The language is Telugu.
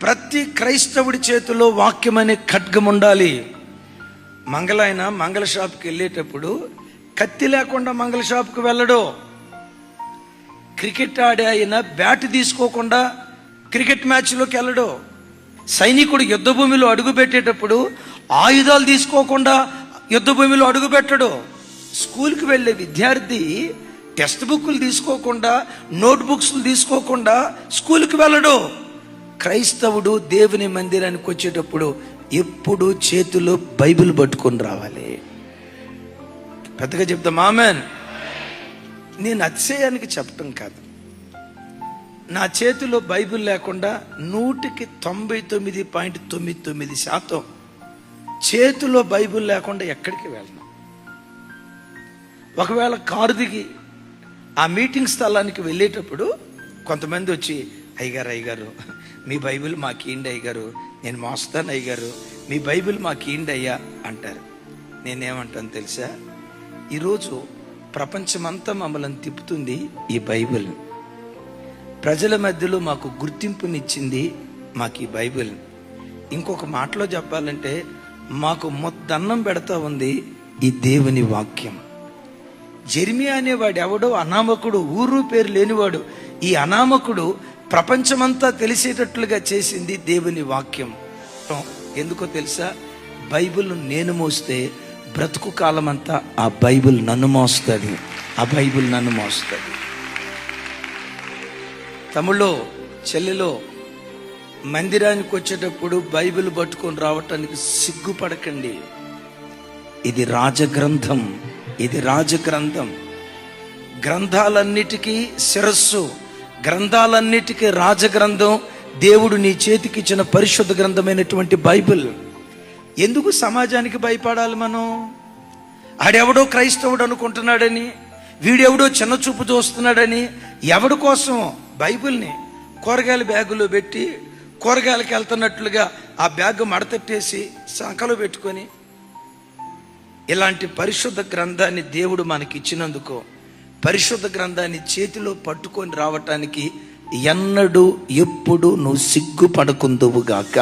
ప్రతి క్రైస్తవుడి చేతిలో వాక్యం అనే ఖడ్గం ఉండాలి. మంగళ షాప్కి వెళ్ళేటప్పుడు కత్తి లేకుండా మంగళ షాప్కి వెళ్ళడు. క్రికెట్ ఆడే ఆయన బ్యాట్ తీసుకోకుండా క్రికెట్ మ్యాచ్లోకి వెళ్ళడు. సైనికుడు యుద్ధ భూమిలో అడుగు పెట్టేటప్పుడు ఆయుధాలు తీసుకోకుండా యుద్ధ భూమిలో అడుగు పెట్టడు. స్కూల్కి వెళ్ళే విద్యార్థి టెక్స్ట్ బుక్లు తీసుకోకుండా నోట్ బుక్స్లు తీసుకోకుండా స్కూల్కి వెళ్ళడు. క్రైస్తవుడు దేవుని మందిరానికి వచ్చేటప్పుడు ఎప్పుడు చేతిలో బైబిల్ పట్టుకొని రావాలి. పెద్దగా చెప్తాం ఆమెన్. నేను అతిశయానికి చెప్పటం కాదు, నా చేతిలో బైబిల్ లేకుండా 99.99% చేతిలో బైబిల్ లేకుండా ఎక్కడికి వెళ్ళను. ఒకవేళ కారు దిగి ఆ మీటింగ్ స్థలానికి వెళ్ళేటప్పుడు కొంతమంది వచ్చి అయ్యగారు మీ బైబిల్ మాకు ఇయ్యండి అయ్యగారు, నేను మోస్తాను అయ్యగారు, మీ బైబిల్ మాకు ఇయ్యండి అయ్యా అంటారు. నేనేమంటాను తెలుసా? ఈరోజు ప్రపంచమంతా మమ్మల్ని తిప్పుతుంది ఈ బైబిల్. ప్రజల మధ్యలో మాకు గుర్తింపునిచ్చింది మాకు ఈ బైబిల్. ఇంకొక మాటలో చెప్పాలంటే మాకు మొద్దన్నం పెడతా ఉంది ఈ దేవుని వాక్యం. జెర్మియా అనేవాడు ఎవడో అనామకుడు, ఊరు పేరు లేనివాడు. ఈ అనామకుడు ప్రపంచమంతా తెలిసేటట్లుగా చేసింది దేవుని వాక్యం. ఎందుకో తెలుసా? బైబిల్ నేను మోస్తే బ్రతుకు కాలం అంతా ఆ బైబిల్ నన్ను మోస్తుంది. ఆ బైబిల్ నన్ను మోస్తుంది. తమ్ముళ్ళో చెల్లెలో, మందిరానికి వచ్చేటప్పుడు బైబిల్ పట్టుకొని రావటానికి సిగ్గుపడకండి. ఇది రాజగ్రంథం, ఇది రాజగ్రంథం. గ్రంథాలన్నిటికీ శిరస్సు, గ్రంథాలన్నిటికీ రాజగ్రంథం దేవుడు నీ చేతికి ఇచ్చిన పరిశుద్ధ గ్రంథమైనటువంటి బైబిల్. ఎందుకు సమాజానికి భయపడాలి మనం? ఆడెవడో క్రైస్తవుడు అనుకుంటున్నాడని, వీడెవడో చిన్న చూపు చూస్తున్నాడని, ఎవడి కోసం బైబిల్ని కూరగాయల బ్యాగులో పెట్టి కూరగాయలకి వెళ్తున్నట్లుగా ఆ బ్యాగ్ మడతట్టేసి సంకలో పెట్టుకొని, ఇలాంటి పరిశుద్ధ గ్రంథాన్ని దేవుడు మనకి ఇచ్చినందుకు పరిశుద్ధ గ్రంథాన్ని చేతిలో పట్టుకొని రావటానికి ఎన్నడూ ఎప్పుడు నువ్వు సిగ్గుపడకుందువుగాక.